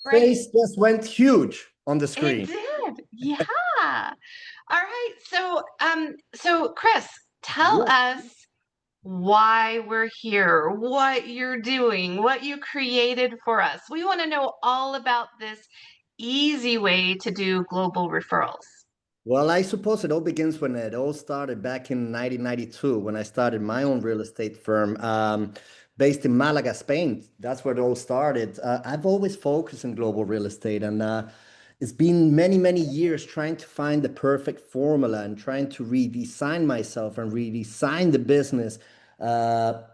Right. face just went huge on the It screen. did. Yeah. All right. So Chris, tell Yeah. us why we're here, what you're doing, what you created for us. We want to know all about this easy way to do global referrals. Well, I suppose it all begins when it all started back in 1992 when I started my own real estate firm based in Malaga, Spain. That's where it all started. I've always focused on global real estate, and it's been many, many years trying to find the perfect formula and trying to redesign myself and redesign the business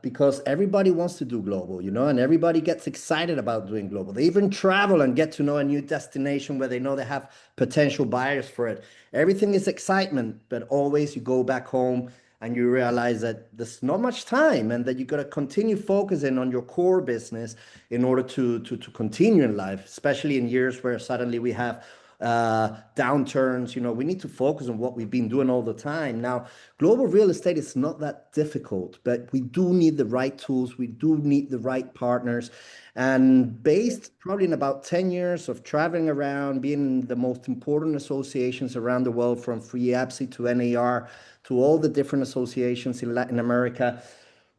because everybody wants to do global, and everybody gets excited about doing global. They even travel and get to know a new destination where they know they have potential buyers for it. Everything is excitement, but always you go back home and you realize that there's not much time and that you got to continue focusing on your core business in order to continue in life, especially in years where suddenly we have downturns. We need to focus on what we've been doing all the time. Now, global real estate is not that difficult, but we do need the right tools. We do need the right partners. And based probably in about 10 years of traveling around, being in the most important associations around the world, from Free APSI to NAR to all the different associations in Latin America,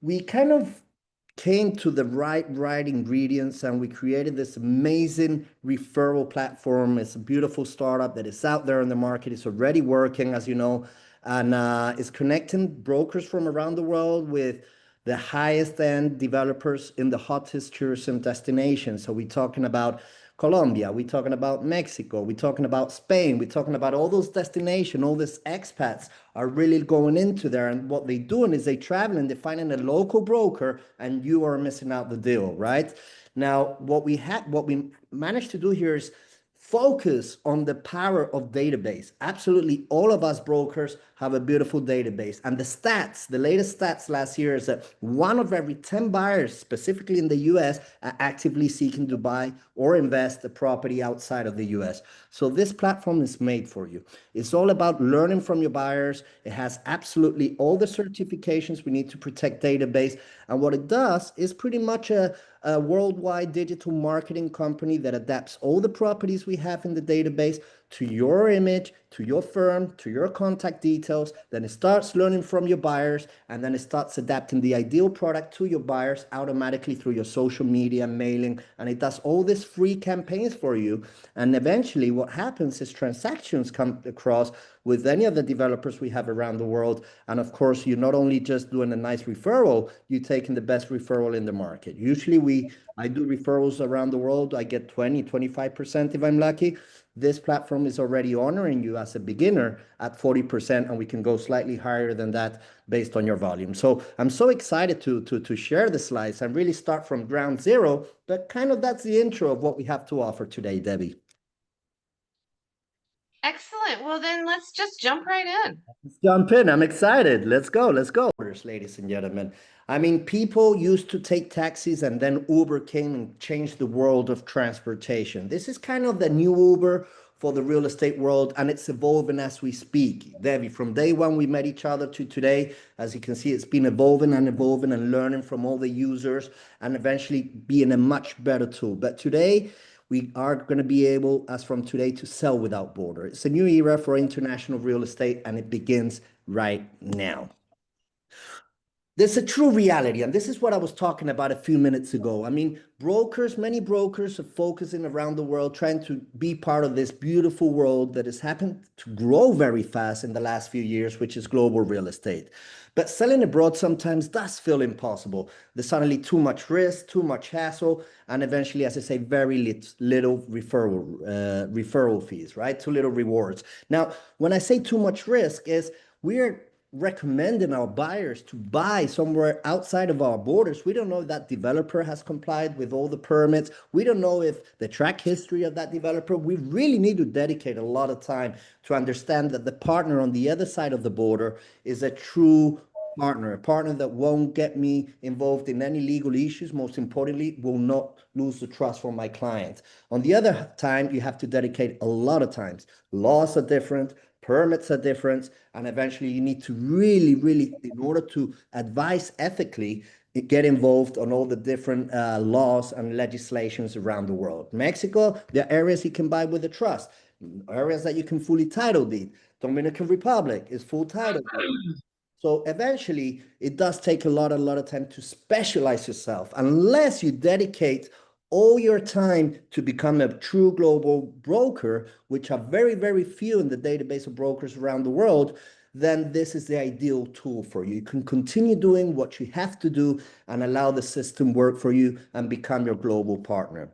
we kind of came to the right ingredients, and we created this amazing referral platform. It's a beautiful startup that is out there in the market. It's already working, as you know, and it's connecting brokers from around the world with the highest end developers in the hottest tourism destinations. So we're talking about Colombia, we're talking about Mexico, we're talking about Spain, we're talking about all those destinations. All these expats are really going into there, and what they're doing is they travel and they're finding a local broker, and you are missing out the deal, right? Now, what we managed to do here is focus on the power of database. Absolutely, all of us brokers have a beautiful database. And the latest stats last year is that one of every 10 buyers, specifically in the US, are actively seeking to buy or invest a property outside of the US. So this platform is made for you. It's all about learning from your buyers. It has absolutely all the certifications we need to protect database. And what it does is pretty much a worldwide digital marketing company that adapts all the properties we have in the database to your image, to your firm, to your contact details. Then it starts learning from your buyers, and then it starts adapting the ideal product to your buyers automatically through your social media, mailing, and it does all these free campaigns for you. And eventually, what happens is transactions come across with any of the developers we have around the world. And of course, you're not only just doing a nice referral, you're taking the best referral in the market. Usually I do referrals around the world. I get 20, 25% if I'm lucky. This platform is already honoring you as a beginner at 40%, and we can go slightly higher than that based on your volume. So I'm so excited to share the slides and really start from ground zero, but kind of that's the intro of what we have to offer today, Debbie. Excellent. Well, then let's just jump right in. Let's jump in. I'm excited. Let's go. Let's go, ladies and gentlemen. I mean, people used to take taxis, and then Uber came and changed the world of transportation. This is kind of the new Uber for the real estate world, and it's evolving as we speak. Debbie, from day one we met each other to today, as you can see, it's been evolving and learning from all the users and eventually being a much better tool. But today, we are going to be able, as from today, to sell without border. It's a new era for international real estate, and it begins right now. There's a true reality, and this is what I was talking about a few minutes ago. I mean, many brokers are focusing around the world trying to be part of this beautiful world that has happened to grow very fast in the last few years, which is global real estate. But selling abroad sometimes does feel impossible. There's suddenly too much risk, too much hassle, and eventually, as I say, very little referral fees, right? Too little rewards. Now, when I say too much risk, is we're recommending our buyers to buy somewhere outside of our borders. We don't know if that developer has complied with all the permits. We don't know if the track history of that developer. We really need to dedicate a lot of time to understand that the partner on the other side of the border is a true partner, a partner that won't get me involved in any legal issues. Most importantly, will not lose the trust from my client. On the other time, you have to dedicate a lot of times. Laws are different, permits are different, and eventually you need to really, in order to advise ethically, get involved on all the different laws and legislations around the world. Mexico, there are areas you can buy with a trust, areas that you can fully title deed. Dominican Republic is full title deed. So eventually, it does take a lot of time to specialize yourself, unless you dedicate all your time to become a true global broker, which are very, very few in the database of brokers around the world. Then this is the ideal tool for you. You can continue doing what you have to do and allow the system work for you and become your global partner.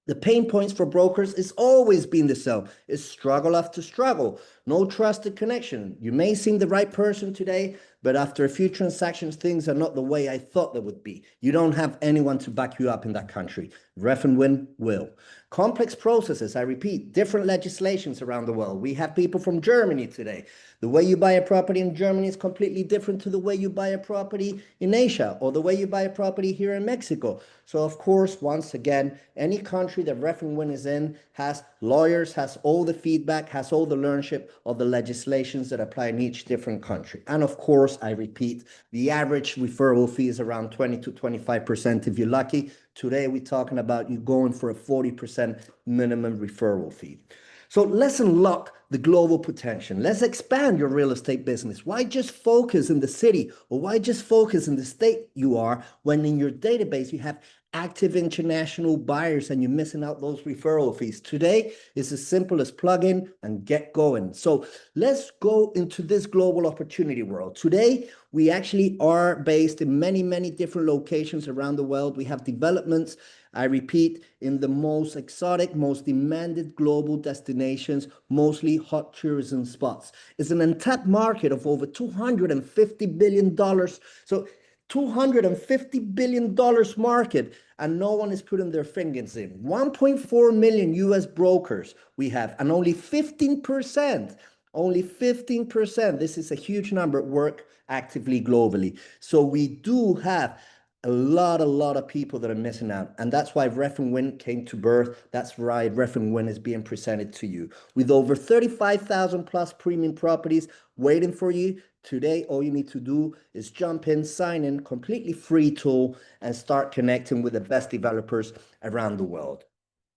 The pain points for brokers is always been the same. It's struggle after struggle. No trusted connection. You may seem the right person today, but after a few transactions, things are not the way I thought they would be. You don't have anyone to back you up in that country. Ref and Win will. Complex processes, I repeat, different legislations around the world. We have people from Germany today. The way you buy a property in Germany is completely different to the way you buy a property in Asia or the way you buy a property here in Mexico. So of course, once again, any country that Ref and Win is in has lawyers, has all the feedback, has all the learnership of the legislations that apply in each different country. And of course, I repeat, the average referral fee is around 20 to 25% if you're lucky. Today, we're talking about you going for a 40% minimum referral fee. So let's unlock the global potential. Let's expand your real estate business. Why just focus in the city, or why just focus in the state you are when in your database you have active international buyers and you're missing out those referral fees? Today is as simple as plug in and get going. So let's go into this global opportunity world. Today, we actually are based in many, many different locations around the world. We have developments, I repeat, in the most exotic, most demanded global destinations, mostly hot tourism spots. It's an untapped market of over $250 billion. So $250 billion market, and no one is putting their fingers in. 1.4 million US brokers we have, and only 15%, this is a huge number, work actively globally. So we do have a lot of people that are missing out. And that's why Ref and Win came to birth. That's why Ref and Win is being presented to you. With over 35,000 plus premium properties waiting for you, today, all you need to do is jump in, sign in, completely free tool, and start connecting with the best developers around the world.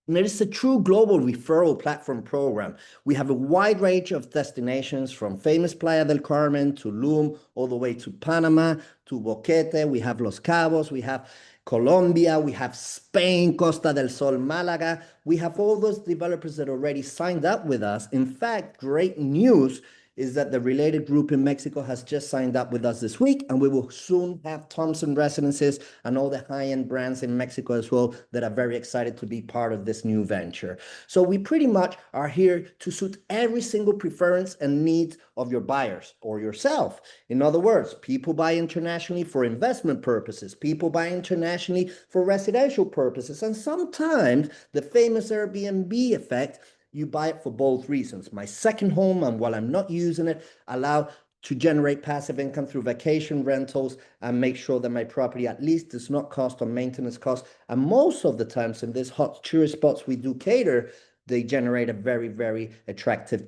And it is a true global referral platform program. We have a wide range of destinations from famous Playa del Carmen to Tulum, all the way to Panama, to Boquete. We have Los Cabos, we have Colombia, we have Spain, Costa del Sol, Malaga. We have all those developers that already signed up with us. In fact, great news is that the related group in Mexico has just signed up with us this week, and we will soon have Thompson Residences and all the high-end brands in Mexico as well that are very excited to be part of this new venture. So we pretty much are here to suit every single preference and need of your buyers or yourself. In other words, people buy internationally for investment purposes, people buy internationally for residential purposes, and sometimes the famous Airbnb effect, you buy it for both reasons. My second home, and while I'm not using it, allow to generate passive income through vacation rentals and make sure that my property at least does not cost on maintenance costs. And most of the times in these hot tourist spots we do cater, they generate a very, very attractive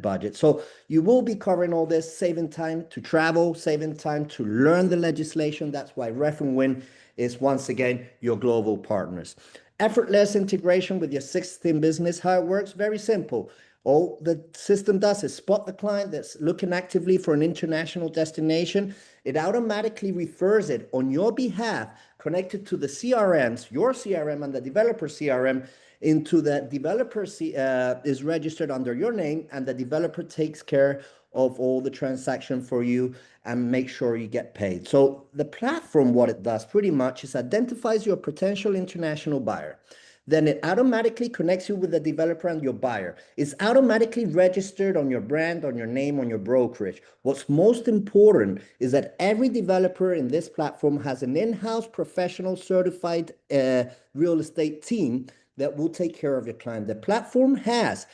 budget. So you will be covering all this, saving time to travel, saving time to learn the legislation. That's why Ref and Win is once again your global partners. Effortless integration with your existing business. How it works? Very simple. All the system does is spot the client that's looking actively for an international destination. It automatically refers it on your behalf, connected to the CRMs, your CRM and the developer CRM, into the developer is registered under your name, and the developer takes care of all the transaction for you and make sure you get paid. So the platform, what it does pretty much is identifies your potential international buyer. Then it automatically connects you with the developer and your buyer. It's automatically registered on your brand, on your name, on your brokerage. What's most important is that every developer in this platform has an in-house professional certified real estate team that will take care of your client. The platform has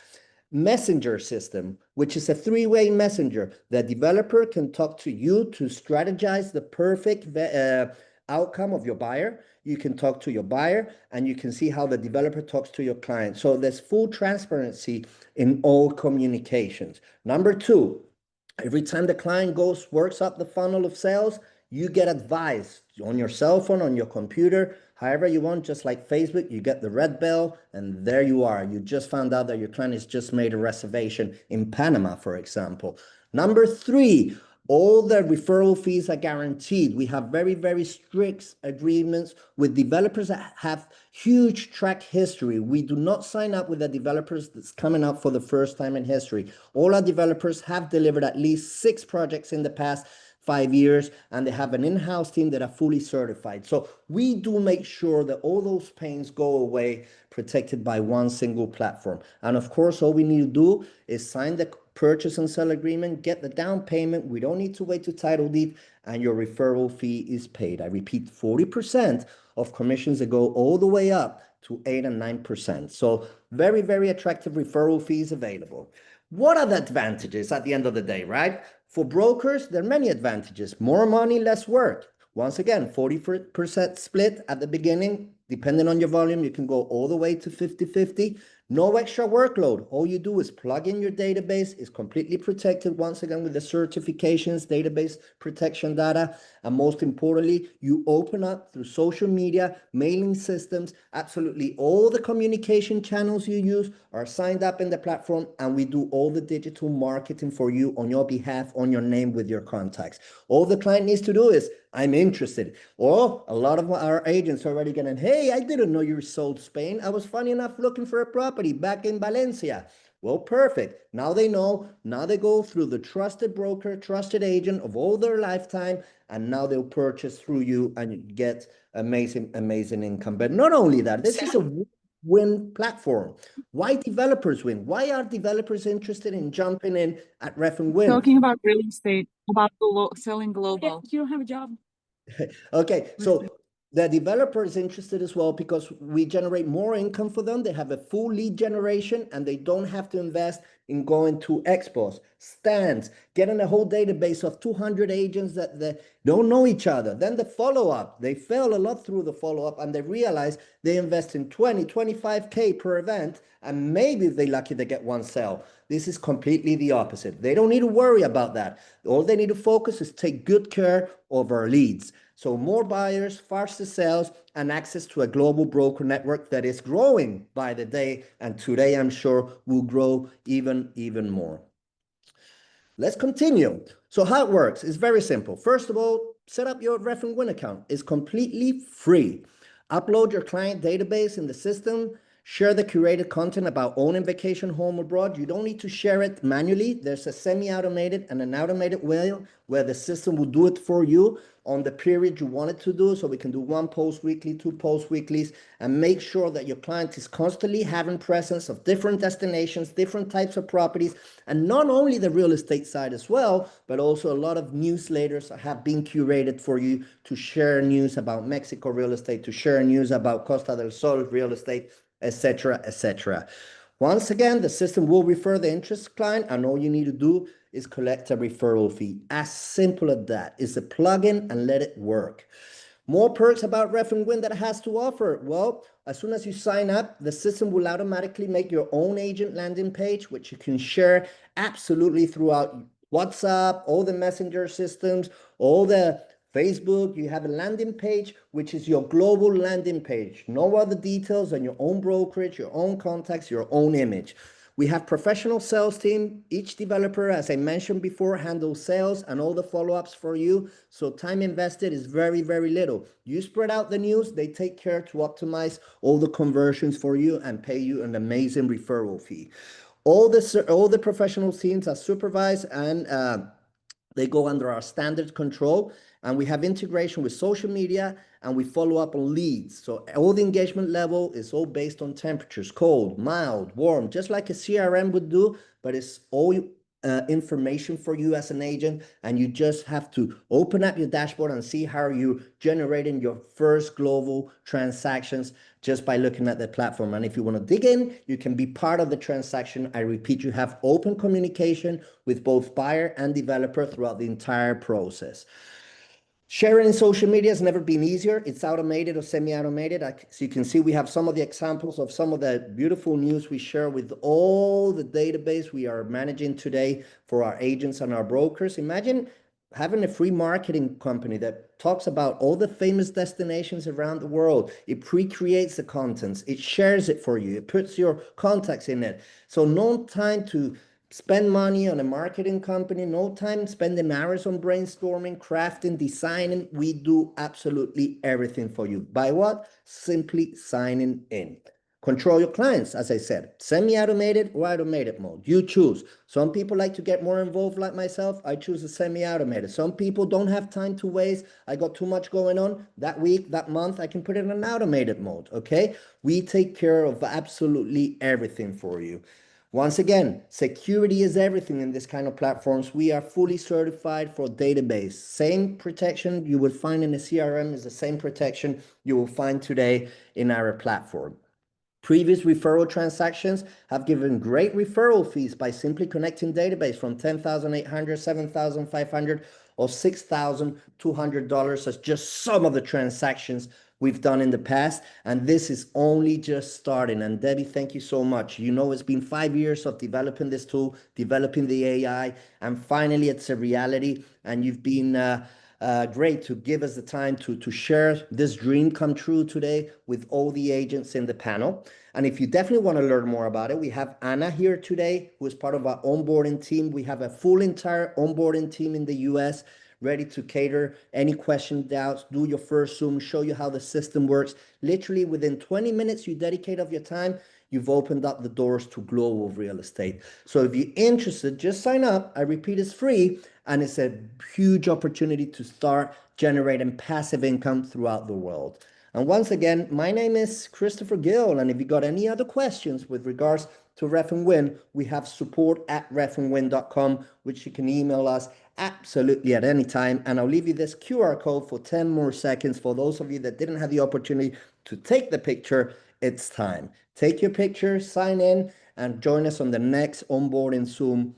messenger system, which is a three-way messenger. The developer can talk to you to strategize the perfect outcome of your buyer. You can talk to your buyer, and you can see how the developer talks to your client. So there's full transparency in all communications. Number two, every time the client works up the funnel of sales, You get advice on your cell phone, on your computer, however you want, just like Facebook, you get the red bell, and there you are. You just found out that your client has just made a reservation in Panama, for example. Number three, all the referral fees are guaranteed. We have very, very strict agreements with developers that have huge track history. We do not sign up with the developers that's coming up for the first time in history. All our developers have delivered at least 6 projects in the past 5 years, and they have an in-house team that are fully certified. So we do make sure that all those pains go away, protected by one single platform. And of course, all we need to do is sign the purchase and sell agreement, get the down payment. We don't need to wait to title deed, and your referral fee is paid. I repeat, 40% of commissions that go all the way up to 8 and 9%. So very, very attractive referral fees available. What are the advantages at the end of the day, right? For brokers, there are many advantages. More money, less work. Once again, 40% split at the beginning. Depending on your volume, you can go all the way to 50-50. No extra workload. All you do is plug in your database. It's completely protected, once again, with the certifications, database protection data. And most importantly, you open up through social media, mailing systems. Absolutely all the communication channels you use are signed up in the platform, and we do all the digital marketing for you on your behalf, on your name, with your contacts. All the client needs to do is, I'm interested. Or a lot of our agents are already getting, hey, I didn't know you sold Spain. I was funny enough looking for a property back in Valencia. Well, perfect. Now they know. Now they go through the trusted broker, trusted agent of all their lifetime, and now they'll purchase through you and get amazing, amazing income. But not only that, this is a win platform. Why developers win? Why are developers interested in jumping in at Ref and Win? Talking about real estate, about selling global. You don't have a job. Okay, so the developer is interested as well because we generate more income for them. They have a full lead generation, and they don't have to invest in going to expos, stands, getting a whole database of 200 agents that they don't know each other. Then the follow-up, they fail a lot through the follow-up, and they realize they invest in 20, 25K per event, and maybe if they're lucky, they get one sale. This is completely the opposite. They don't need to worry about that. All they need to focus is take good care of our leads. So more buyers, faster sales, and access to a global broker network that is growing by the day. And today, I'm sure, will grow even more. Let's continue. So how it works is very simple. First of all, set up your Ref and Win account. It's completely free. Upload your client database in the system. Share the curated content about owning vacation home abroad. You don't need to share it manually. There's a semi-automated and an automated way where the system will do it for you on the period you want it to do. So we can do 1 post weekly, 2 post weeklies, and make sure that your client is constantly having presence of different destinations, different types of properties, and not only the real estate side as well, but also a lot of newsletters have been curated for you to share news about Mexico real estate, to share news about Costa del Sol real estate, etc., etc. Once again, the system will refer the interest client, and all you need to do is collect a referral fee. As simple as that. It's a plugin, and let it work. More perks about Ref and Win that it has to offer. Well, as soon as you sign up, the system will automatically make your own agent landing page, which you can share absolutely throughout WhatsApp, all the messenger systems, all the Facebook. You have a landing page, which is your global landing page. No other details than your own brokerage, your own contacts, your own image. We have professional sales team. Each developer, as I mentioned before, handles sales and all the follow-ups for you. So time invested is very, very little. You spread out the news. They take care to optimize all the conversions for you and pay you an amazing referral fee. All the professional teams are supervised, and they go under our standard control, and we have integration with social media, and we follow up on leads. So all the engagement level is all based on temperatures, cold, mild, warm, just like a CRM would do, but it's all information for you as an agent, and you just have to open up your dashboard and see how you're generating your first global transactions just by looking at the platform. And if you want to dig in, you can be part of the transaction. I repeat, you have open communication with both buyer and developer throughout the entire process. Sharing in social media has never been easier. It's automated or semi-automated. As you can see, we have some of the examples of some of the beautiful news we share with all the database we are managing today for our agents and our brokers. Imagine having a free marketing company that talks about all the famous destinations around the world. It pre-creates the contents, it shares it for you, it puts your contacts in it. So no time to spend money on a marketing company, no time spending hours on brainstorming, crafting, designing. We do absolutely everything for you. By what? Simply signing in. Control your clients, as I said, semi-automated or automated mode. You choose. Some people like to get more involved like myself. I choose a semi-automated. Some people don't have time to waste. I got too much going on that week, that month. I can put it in an automated mode, okay? We take care of absolutely everything for you. Once again, security is everything in this kind of platforms. We are fully certified for database. Same protection you would find in a CRM is the same protection you will find today in our platform. Previous referral transactions have given great referral fees by simply connecting database from $10,800, $7,500, or $6,200 as just some of the transactions we've done in the past. And this is only just starting. And Debbie, thank you so much. You know, it's been 5 years of developing this tool, developing the AI, and finally it's a reality. And you've been great to give us the time to share this dream come true today with all the agents in the panel. And if you definitely want to learn more about it, we have Anna here today, who is part of our onboarding team. We have a full entire onboarding team in the US ready to cater any question, doubts, do your first Zoom, show you how the system works. Literally within 20 minutes you dedicate of your time, you've opened up the doors to global real estate. So if you're interested, just sign up. I repeat, it's free, and it's a huge opportunity to start generating passive income throughout the world. And once again, my name is Christopher Gill, and if you got any other questions with regards to Ref and Win, we have support@refandwin.com, which you can email us absolutely at any time. And I'll leave you this QR code for 10 more seconds. For those of you that didn't have the opportunity to take the picture, it's time. Take your picture, sign in, and join us on the next onboarding Zoom,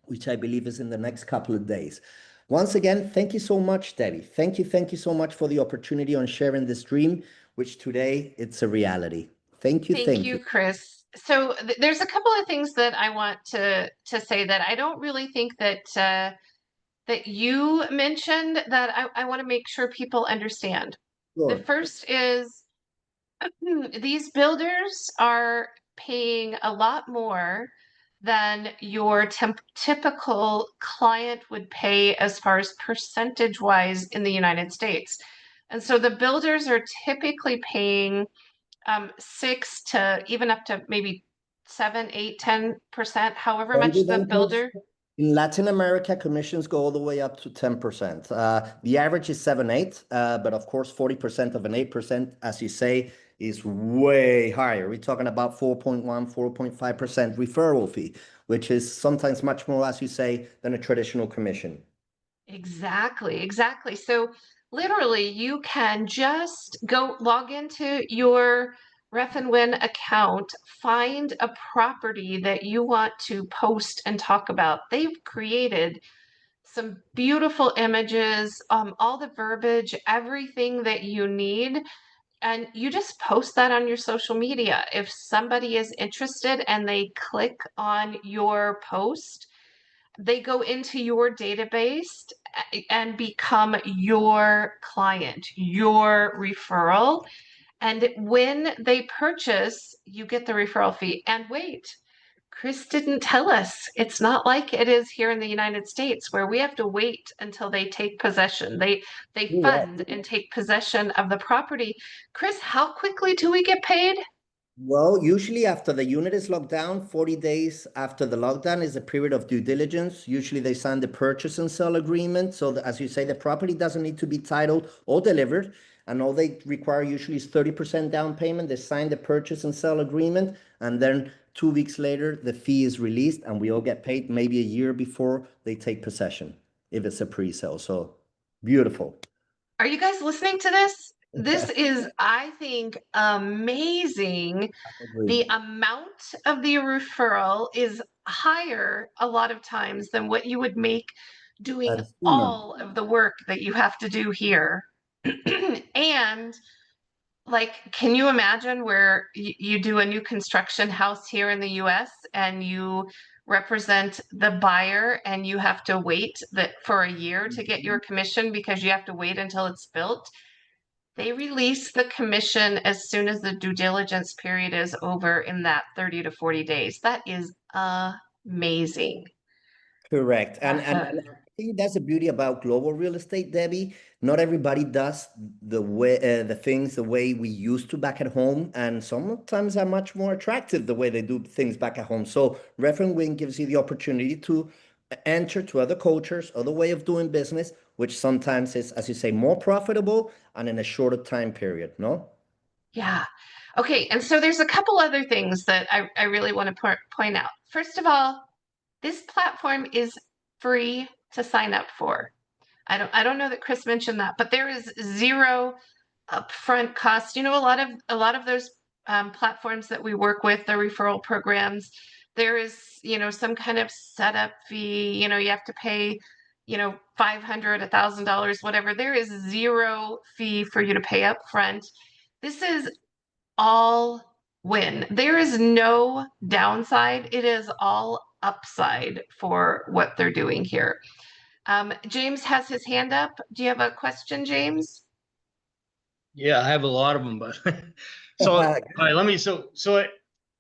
which I believe is in the next couple of days. Once again, thank you so much, Debbie. Thank you so much for the opportunity on sharing this dream, which today it's a reality. Thank you, Thank thank you. you, Chris. So there's a couple of things that I want to say that I don't really think that that you mentioned that I want to make sure people understand. The Sure. first is these builders are paying a lot more than your typical client would pay as far as percentage wise in the United States. And so the builders are typically paying 6 to even up to maybe 7, 8, 10%, however Don't much do the them, Chris. builder. In Latin America, commissions go all the way up to 10%. The average is 7, 8, but of course, 40% of an 8%, as you say, is way higher. We're talking about 4.1, 4.5% referral fee, which is sometimes much more, as you say, than a traditional commission. Exactly, exactly. So literally, you can just go log into your Ref and Win account, find a property that you want to post and talk about. They've created some beautiful images, all the verbiage, everything that you need. And you just post that on your social media. If somebody is interested and they click on your post, they go into your database and become your client, your referral. And when they purchase, you get the referral fee. And wait, Chris didn't tell us. It's not like it is here in the United States where we have to wait until they take possession. They fund and take possession of the property. Chris, how quickly do we get paid? Well, usually after the unit is locked down, 40 days after the lockdown is a period of due diligence. Usually they sign the purchase and sell agreement. So as you say, the property doesn't need to be titled or delivered. And all they require usually is 30% down payment. They sign the purchase and sell agreement. And then 2 weeks later, the fee is released and we all get paid maybe a year before they take possession, if it's a pre-sale. So beautiful. Are you guys listening to this? This is, I think, amazing. Agree. The amount of the referral is higher a lot of times than what you would make doing And Suma. all of the work that you have to do here. And like, can you imagine where you do a new construction house here in the US and you represent the buyer and you have to wait for a year to get your commission because you have to wait until it's built? They release the commission as soon as the due diligence period is over in that 30 to 40 days. That is amazing. Correct. And That's I think that's the beauty about global real estate, Debbie. Not everybody does the things the way we used to back at home, and sometimes are much more attractive the way they do things back at home. So Reference Win gives you the opportunity to enter to other cultures, other way of doing business, which sometimes is, as you say, more profitable and in a shorter time period, no? Yeah. Okay. And so there's a couple other things that I really want to point out. First of all, this platform is free to sign up for. I don't know that Chris mentioned that, but there is zero upfront cost. You know, a lot of those platforms that we work with, the referral programs, there is, you know, some kind of setup fee. You know, you have to pay, you know, $500, $1,000, whatever. There is zero fee for you to pay up front. This is all win. There is no downside. It is all upside for what they're doing here. James has his hand up. Do you have a question, James? Yeah, I have a lot of them, but so all right, let me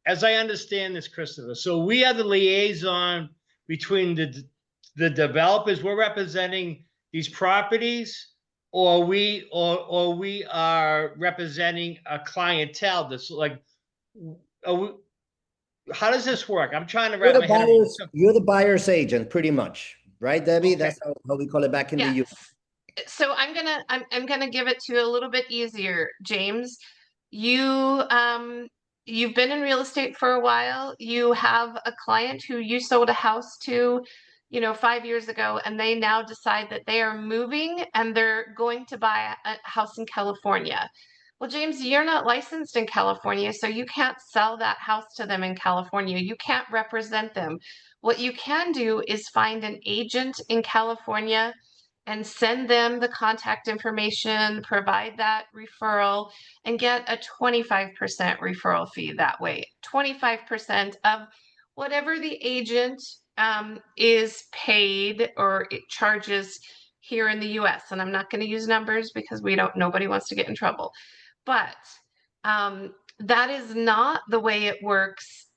as I understand this, Christopher, so we are the liaison between the developers. We're representing these properties, or we are representing a clientele that's like, how does this work? I'm trying to wrap my head around this. You're the buyer's agent, pretty much, right, Debbie? Okay. That's how we call it back in the Yes. US. So I'm gonna give it to you a little bit easier, James. You you've been in real estate for a while. You have a client who you sold a house to, you know, 5 years ago, and they now decide that they are moving and they're going to buy a house in California. Well, James, you're not licensed in California, so you can't sell that house to them in California. You can't represent them. What you can do is find an agent in California and send them the contact information, provide that referral, and get a 25% referral fee that way. 25% of whatever the agent is paid or it charges here in the US. And I'm not going to use numbers because nobody wants to get in trouble. But that is not the way it works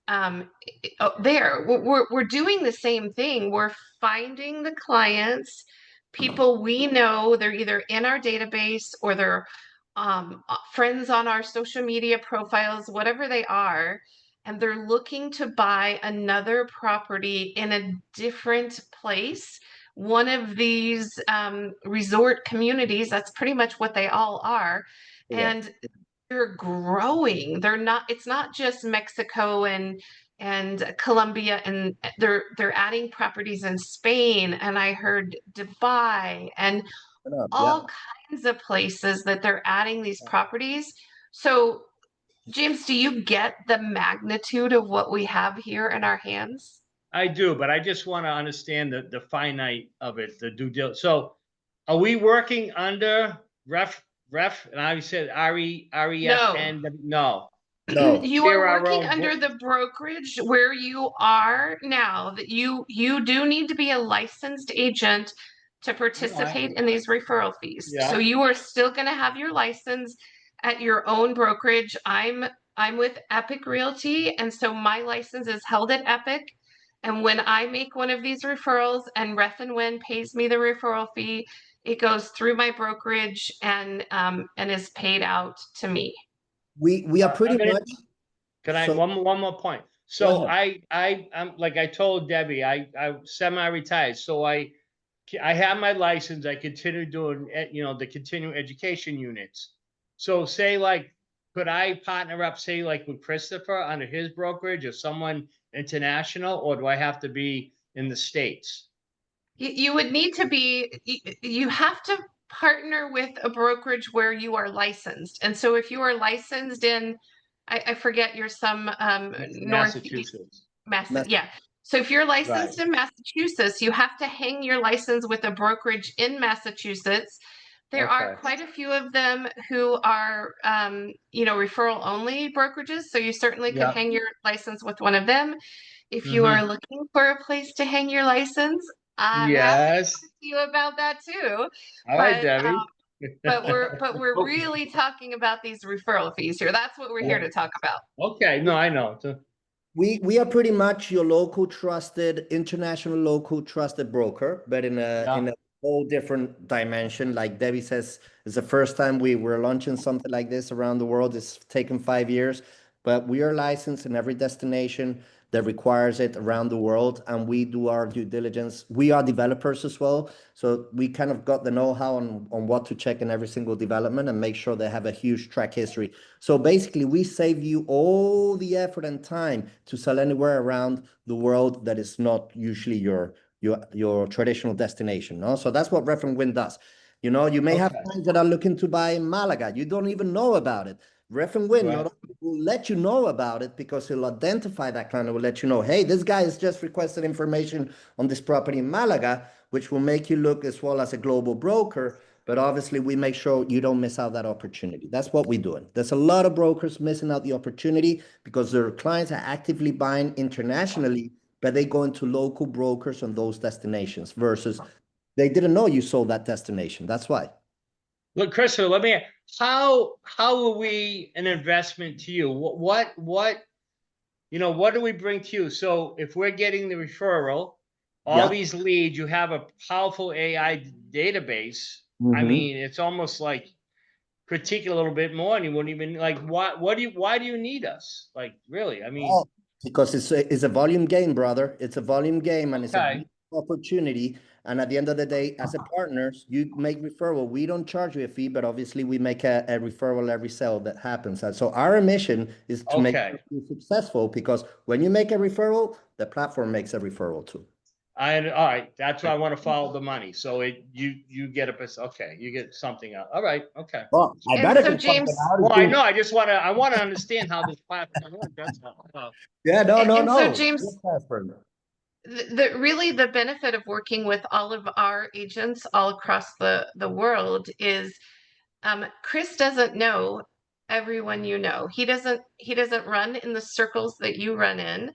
there. We're doing the same thing. We're finding the clients, people we know, they're either in our database or they're friends on our social media profiles, whatever they are, and they're looking to buy another property in a different place. One of these resort communities, that's pretty much what they all are. And they're growing. It's not just Mexico and Colombia, and they're adding properties in Spain, and I heard Dubai and all kinds of places that they're adding these properties. So, James, do you get the magnitude of what we have here in our hands? I do, but I just want to understand the finite of it, the due diligence. So, are we working under ref? And I said REFN. No. No. You We're are our working own under the brokerage where you are now. That you do need to be a licensed agent to participate in these referral fees. Yeah. So you are still going to have your license at your own brokerage. I'm with Epic Realty, and so my license is held at Epic. And when I make one of these referrals and Ref and Win pays me the referral fee, it goes through my brokerage and is paid out to me. We are pretty much. Can I So, one more point? So I'm like I told Debbie, I semi-retired, so I have my license. I continue doing the continuing education units. So say like, could I partner up, say like with Christopher under his brokerage or someone international, or do I have to be in the States? You would need to you have to partner with a brokerage where you are licensed. And so if you are licensed in, I forget, you're some Massachusetts. Yeah. So if you're licensed Right. in Massachusetts, you have to hang your license with a brokerage in Massachusetts. There Okay. are quite a few of them who are, referral only brokerages. So you certainly could Yeah. hang your license with one of them. If you Mhm. are looking for a place to hang your license, I'm happy to Yes. talk to you about that too. All right, But Debbie. we're Oh, really talking about these referral fees here. That's what we're here to talk about. okay. No, I know. We are pretty much your local trusted, international local trusted broker, but Yeah. in a whole different dimension. Like Debbie says, it's the first time we were launching something like this around the world. It's taken 5 years, but we are licensed in every destination that requires it around the world, and we do our due diligence. We are developers as well, so we kind of got the know-how on what to check in every single development and make sure they have a huge track history. So basically, we save you all the effort and time to sell anywhere around the world that is not usually your traditional destination. No, so that's what Ref and Win does. You may have Okay. clients that are looking to buy in Malaga. You don't even know about it. Ref and Win Right. not only will let you know about it because he'll identify that client and will let you know, hey, this guy has just requested information on this property in Malaga, which will make you look as well as a global broker. But obviously, we make sure you don't miss out that opportunity. That's what we're doing. There's a lot of brokers missing out the opportunity because their clients are actively buying internationally, but they go into local brokers on those destinations versus they didn't know you sold that destination. That's why. Look, Christopher, let me. How are we an investment to you? What do we bring to you? So if we're getting the referral, all Yeah. these leads, you have a powerful AI database. I Mhm. mean, it's almost like critique it a little bit more, and you wouldn't even like why do you need us? Like, really? I mean, Oh, because it's a volume game, brother. It's a volume game and it's a okay, big opportunity. And at the end of the day, as a partners, you make referral. We don't charge you a fee, but obviously we make a referral every sale that happens. And so our mission is to make okay. you successful because when you make a referral, the platform makes a referral too. All right. That's why I want to follow the money. So you get okay, you get something out. All right, okay. Well, I And better so get something James, out Well, of I you. know. I want to understand how this platform works. That's all. Yeah, no, and, no, and so no. James, Casper. the benefit of working with all of our agents all across the world is Chris doesn't know everyone you know. He doesn't run in the circles that you run in.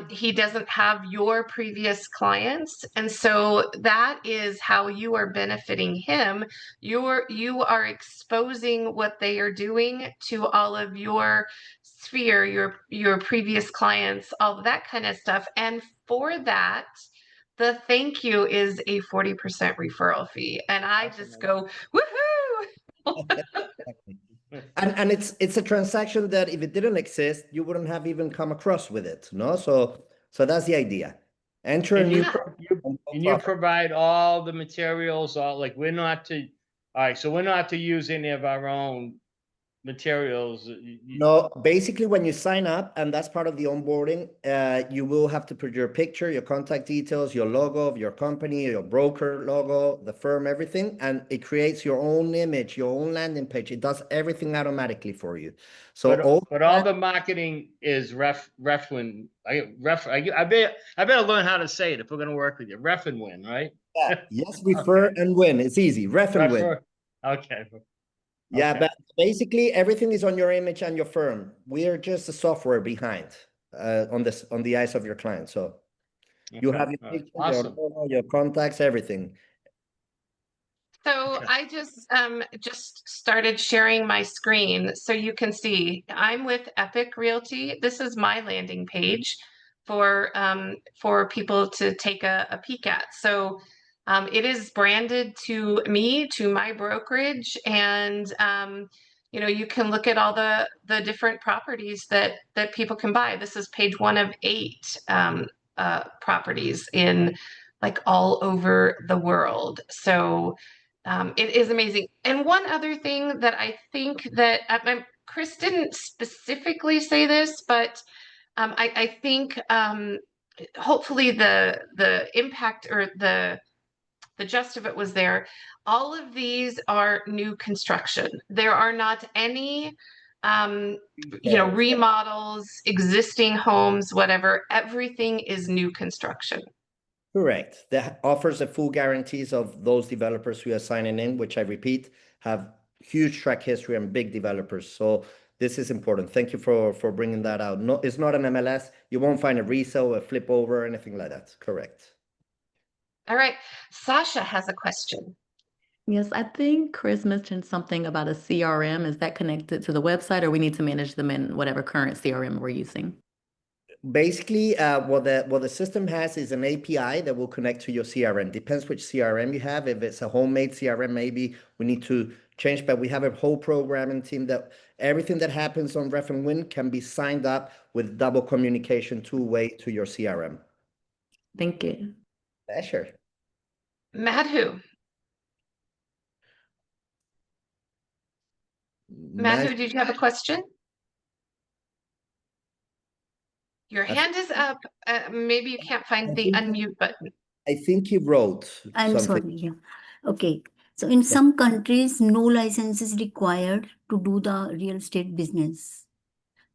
He doesn't have your previous clients, and so that is how you are benefiting him. You are exposing what they are doing to all of your sphere, your previous clients, all of that kind of stuff. And for that, the thank you is a 40% referral fee. And I That's just amazing. go, woohoo! And it's a transaction that if it didn't exist, you wouldn't have even come across with it, no? So that's the idea. Enter a And new Yeah. you provide all the materials, all like we're not to. All right, so we're not to use any of our own materials. No, basically when you sign up, and that's part of the onboarding, you will have to put your picture, your contact details, your logo of your company, your broker logo, the firm, everything, and it creates your own image, your own landing page. It does everything automatically for you. So all But all the marketing is Refwin. I better learn how to say it if we're gonna work with you. Ref and win, right? that, yes, refer Okay. and win. It's easy. Ref and win. Refer. Okay. Yeah, Okay. but basically everything is on your image and your firm. We are just the software behind on the eyes of your client. So you Okay. have your All right. picture, your Awesome. logo, your contacts, everything. So Okay. I just started sharing my screen so you can see I'm with Epic Realty. This is my landing page for people to take a peek at. So it is branded to me, to my brokerage, and you can look at all the different properties that people can buy. This is page 1 of 8 properties in like all over the world. So it is amazing. And one other thing that I think that Chris didn't specifically say this, but I think hopefully the impact or the gist of it was there. All of these are new construction. There are not any remodels, existing homes, whatever. Everything is new construction. Correct. That offers the full guarantees of those developers who are signing in, which I repeat, have huge track history and big developers. So this is important. Thank you for bringing that out. No, it's not an MLS. You won't find a resale, a flip over, anything like that. Correct. All right. Sasha has a question. Yes, I think Chris mentioned something about a CRM. Is that connected to the website, or we need to manage them in whatever current CRM we're using? Basically, what the system has is an API that will connect to your CRM. Depends which CRM you have. If it's a homemade CRM, maybe we need to change, but we have a whole programming team that everything that happens on Ref and Win can be signed up with double communication two-way to your CRM. Thank you. Sure. Madhu. Madhu, did you have a question? Your hand is up. Maybe you can't find the unmute button. I think he wrote I'm something. sorry. Yeah. Okay. So in some countries, no license is required to do the real estate business.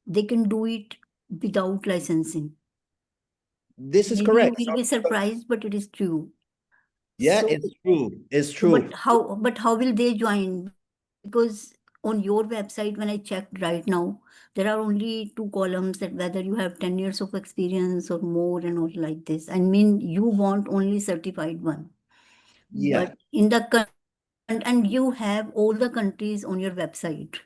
They can do it without licensing. This is Maybe correct. you will be surprised, but it is true. Yeah, So- it's true. It's true. But how will they join? Because on your website, when I checked right now, there are only 2 columns that whether you have 10 years of experience or more and all like this. I mean, you want only certified one. Yeah. But in the and you have all the countries on your website.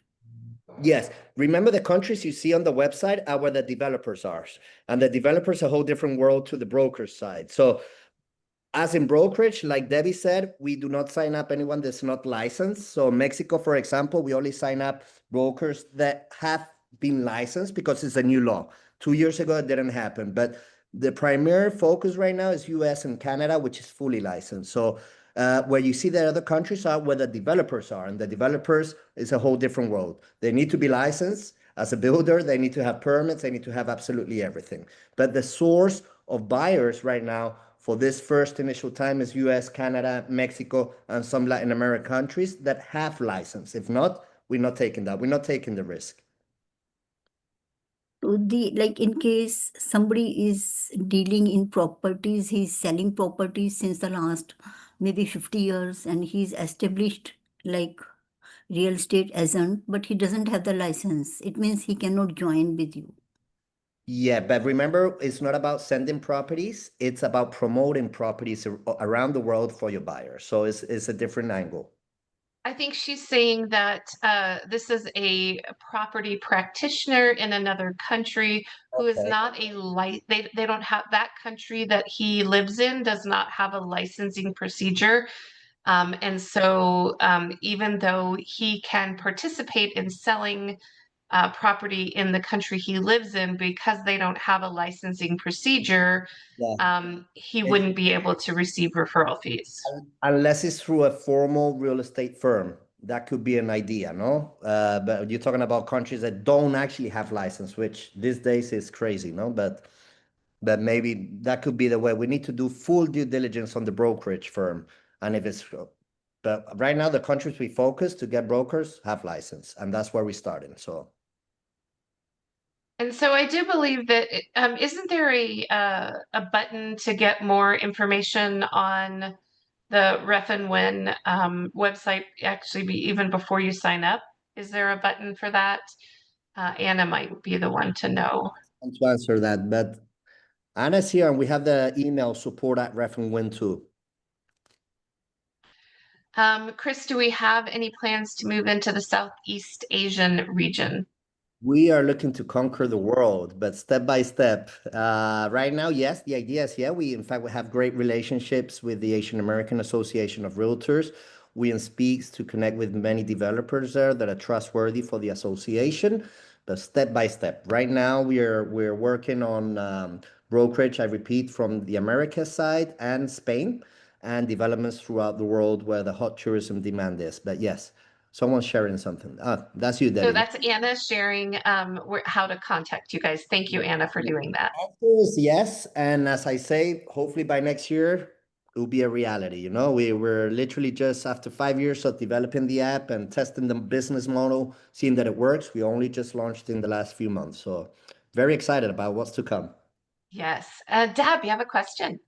Yes. Remember the countries you see on the website are where the developers are. And the developers are a whole different world to the broker's side. So as in brokerage, like Debbie said, we do not sign up anyone that's not licensed. So Mexico, for example, we only sign up brokers that have been licensed because it's a new law. 2 years ago, it didn't happen. But the primary focus right now is US and Canada, which is fully licensed. So where you see the other countries are where the developers are. And the developers is a whole different world. They need to be licensed. As a builder, they need to have permits. They need to have absolutely everything. But the source of buyers right now for this first initial time is US, Canada, Mexico, and some Latin American countries that have license. If not, we're not taking that. We're not taking the risk. So like in case somebody is dealing in properties, he's selling properties since the last maybe 50 years and he's established like real estate agent, but he doesn't have the license. It means he cannot join with you. Yeah, but remember, it's not about sending properties. It's about promoting properties around the world for your buyers. So it's a different angle. I think she's saying that this is a property practitioner in another country who is Okay. not they don't have that country that he lives in does not have a licensing procedure. And so even though he can participate in selling property in the country he lives in, because they don't have a licensing procedure, Yeah. he wouldn't be able to receive referral fees. Unless it's through a formal real estate firm, that could be an idea, no? But you're talking about countries that don't actually have license, which these days is crazy, no? But maybe that could be the way. We need to do full due diligence on the brokerage firm, and if it's. But right now, the countries we focus to get brokers have license, and that's where we're starting. So. And so I do believe that isn't there a button to get more information on the Ref and Win website, actually even before you sign up? Is there a button for that? Anna might be the one to know. To answer that, but Anna's here, and we have the email support at Ref and Win too. Chris, do we have any plans to move into the Southeast Asian region? We are looking to conquer the world, but step by step. Right now, yes, the idea is, yeah, in fact, we have great relationships with the Asian American Association of Realtors. We in speaks to connect with many developers there that are trustworthy for the association, but step by step. Right now, we're working on brokerage, I repeat, from the Americas side and Spain, and developments throughout the world where the hot tourism demand is. But yes, someone's sharing something. That's you, Debbie. So that's Anna sharing how to contact you guys. Thank you, Anna, for doing that. Answer is yes, and as I say, hopefully by next year it will be a reality. You know, we're literally just after 5 years of developing the app and testing the business model, seeing that it works. We only just launched in the last few months, so very excited about what's to come. Yes. Deb, you have a question?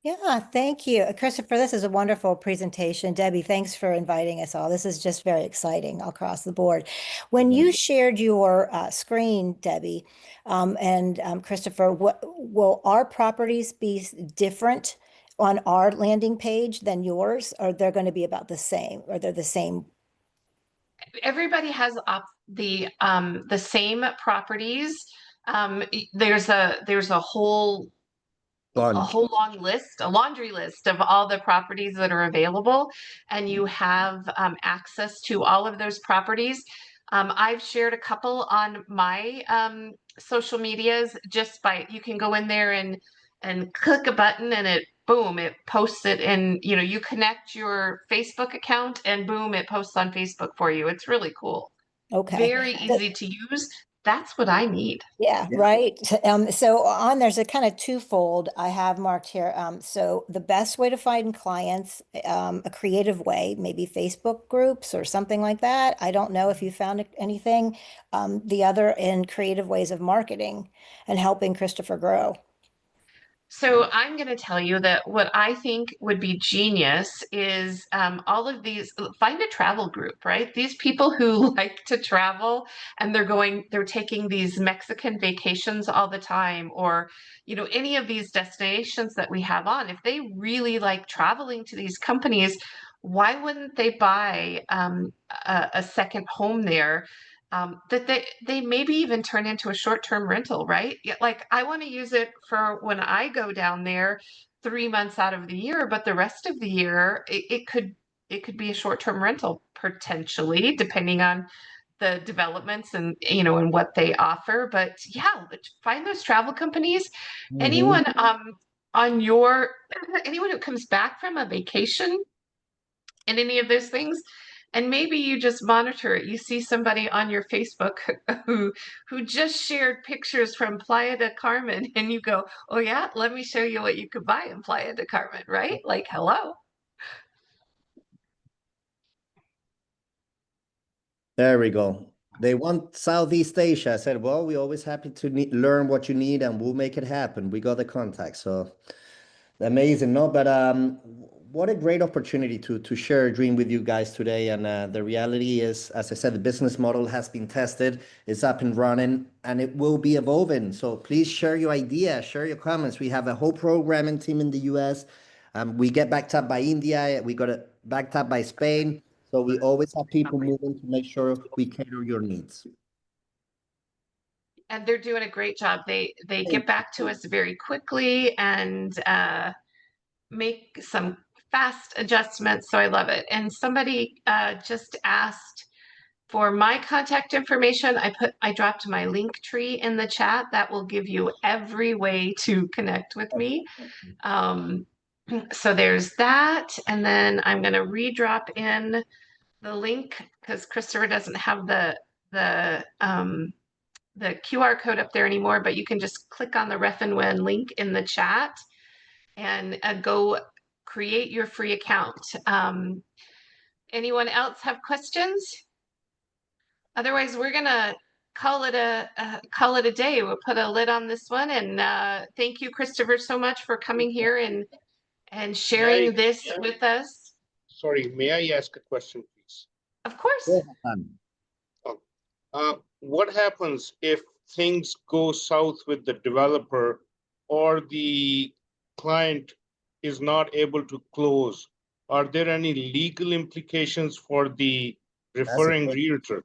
Yeah, thank you. Christopher, this is a wonderful presentation. Debbie, thanks for inviting us all. This is just very exciting across the board. When you shared your screen, Debbie, and Christopher, will our properties be different on our landing page than yours, or they're going to be about the same, or they're the same? Everybody has the same properties. There's a whole Bunch. long list, a laundry list of all the properties that are available, and you have access to all of those properties. I've shared a couple on my social medias. You can go in there and click a button, and it boom, it posts it in. You connect your Facebook account, and boom, it posts on Facebook for you. It's really cool. Okay. Very easy to use. That's what I need. Yeah, right. So on there's a kind of twofold I have marked here. So the best way to find clients, a creative way, maybe Facebook groups or something like that. I don't know if you found anything. The other in creative ways of marketing and helping Christopher grow. So I'm going to tell you that what I think would be genius is all of these, find a travel group, right? These people who like to travel and they're taking these Mexican vacations all the time, or, any of these destinations that we have on. If they really like traveling to these companies, why wouldn't they buy a second home there? That they maybe even turn into a short-term rental, right? Like I want to use it for when I go down there 3 months out of the year, but the rest of the year it could be a short-term rental potentially, depending on the developments and what they offer. But yeah, find those travel companies. Anyone on your anyone who comes back from a vacation and any of those things, and maybe you just monitor it. You see somebody on your Facebook who just shared pictures from Playa del Carmen, and you go, oh yeah, let me show you what you could buy in Playa del Carmen, right? Like, hello. There we go. They want Southeast Asia. I said, well, we're always happy to learn what you need and we'll make it happen. We got the contact. So amazing, no? But what a great opportunity to share a dream with you guys today. And the reality is, as I said, the business model has been tested, it's up and running, and it will be evolving. So please share your idea, share your comments. We have a whole programming team in the US. We get backed up by India. We got it backed up by Spain. So we always have people moving to make sure we cater your needs. And they're doing a great job. They get back to us very quickly and make some fast adjustments. So I love it. And somebody just asked for my contact information. I dropped my link tree in the chat. That will give you every way to connect with me. So there's that. And then I'm going to redrop in the link because Christopher doesn't have the QR code up there anymore, but you can just click on the Ref and Win link in the chat and go create your free account. Anyone else have questions? Otherwise, we're gonna call it a day. We'll put a lid on this one. And thank you, Christopher, so much for coming here and sharing this with us. Sorry, may I ask a question, please? Of course. What happens if things go south with the developer or the client is not able to close? Are there any legal implications for the referring realtor?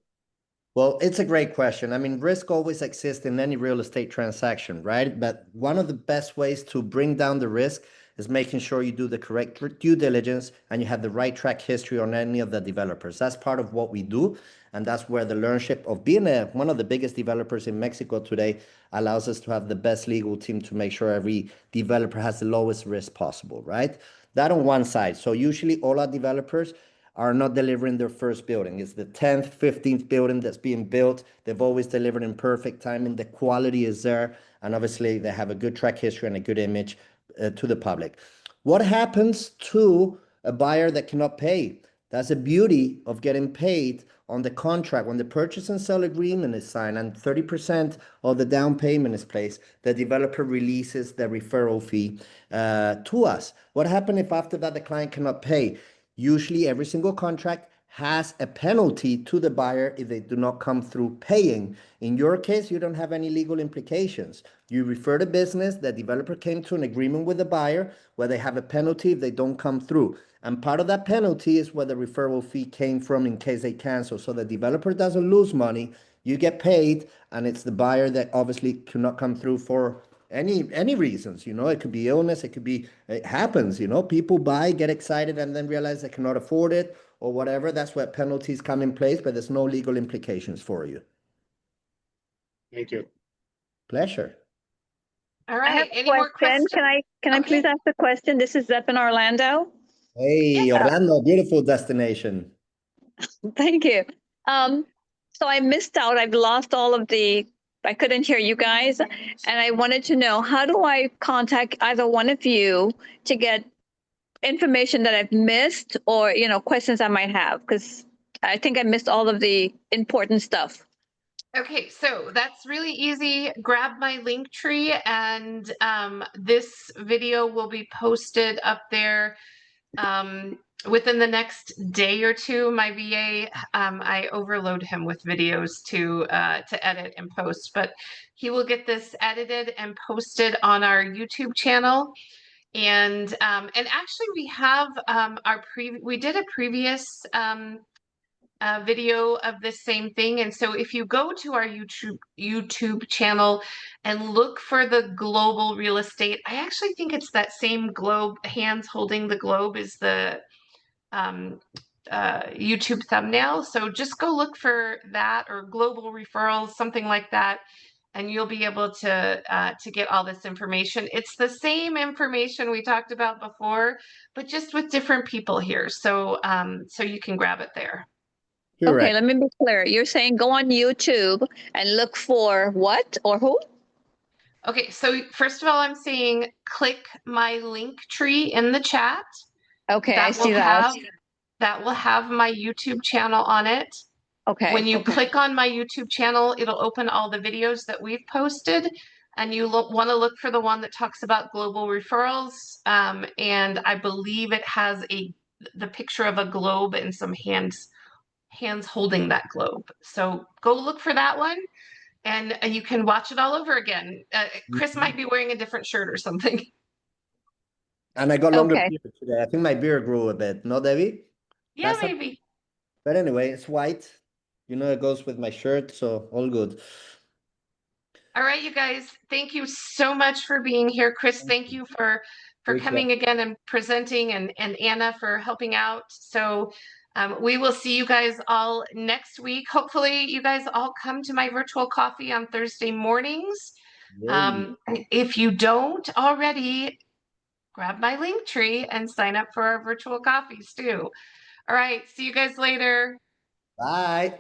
Well, it's a great question. I mean, risk always exists in any real estate transaction, right? But one of the best ways to bring down the risk is making sure you do the correct due diligence and you have the right track history on any of the developers. That's part of what we do. And that's where the leadership of being one of the biggest developers in Mexico today allows us to have the best legal team to make sure every developer has the lowest risk possible, right? That on one side. So usually all our developers are not delivering their first building. It's the 10th, 15th building that's being built. They've always delivered in perfect timing. The quality is there. And obviously they have a good track history and a good image to the public. What happens to a buyer that cannot pay? That's the beauty of getting paid on the contract. When the purchase and sell agreement is signed and 30% of the down payment is placed, the developer releases the referral fee to us. What happens if after that the client cannot pay? Usually every single contract has a penalty to the buyer if they do not come through paying. In your case, you don't have any legal implications. You refer the business, the developer came to an agreement with the buyer where they have a penalty if they don't come through. And part of that penalty is where the referral fee came from in case they cancel. So the developer doesn't lose money, you get paid, and it's the buyer that obviously cannot come through for any reasons. It could be illness, it happens. People buy, get excited, and then realize they cannot afford it or whatever. That's where penalties come in place, but there's no legal implications for you. Thank you. Pleasure. All I have right. a Any more question. questions? Can I please ask a question? This is Zep in Orlando. Hey, Orlando, beautiful destination. Thank you. So I missed out. I've lost I couldn't hear you guys. And I wanted to know, how do I contact either one of you to get information that I've missed or, questions I might have? Because I think I missed all of the important stuff. Okay, so that's really easy. Grab my link tree, and this video will be posted up there within the next day or two. My VA, I overload him with videos to edit and post, but he will get this edited and posted on our YouTube channel. And actually, we have we did a previous video of the same thing. And so if you go to our YouTube channel and look for the global real estate, I actually think it's that same globe, hands holding the globe is the YouTube thumbnail. So just go look for that, or global referrals, something like that, and you'll be able to get all this information. It's the same information we talked about before, but just with different people here. So so you can grab it there. Correct. Okay, let me be clear. You're saying go on YouTube and look for what or who? Okay, so first of all, I'm saying click my link tree in the chat. Okay, I That will see that. have my YouTube channel on it. Okay. When you click on my YouTube channel, it'll open all the videos that we've posted, and you want to look for the one that talks about global referrals. And I believe it has the picture of a globe and some hands holding that globe. So go look for that one, and you can watch it all over again. Chris might be wearing a different shirt or something. And I got longer Okay. beard today. I think my beard grew a bit. No, Debbie? Yeah, Last time- maybe. But anyway, it's white. It goes with my shirt, so all good. All right, you guys, thank you so much for being here. Chris, thank you for Great coming again and presenting, and Anna for helping out. So we will see you guys all next week. Hopefully you guys all come to my virtual coffee on Thursday mornings. Yay. If you don't already, grab my link tree and sign up for our virtual coffees too. All right, see you guys later. Bye.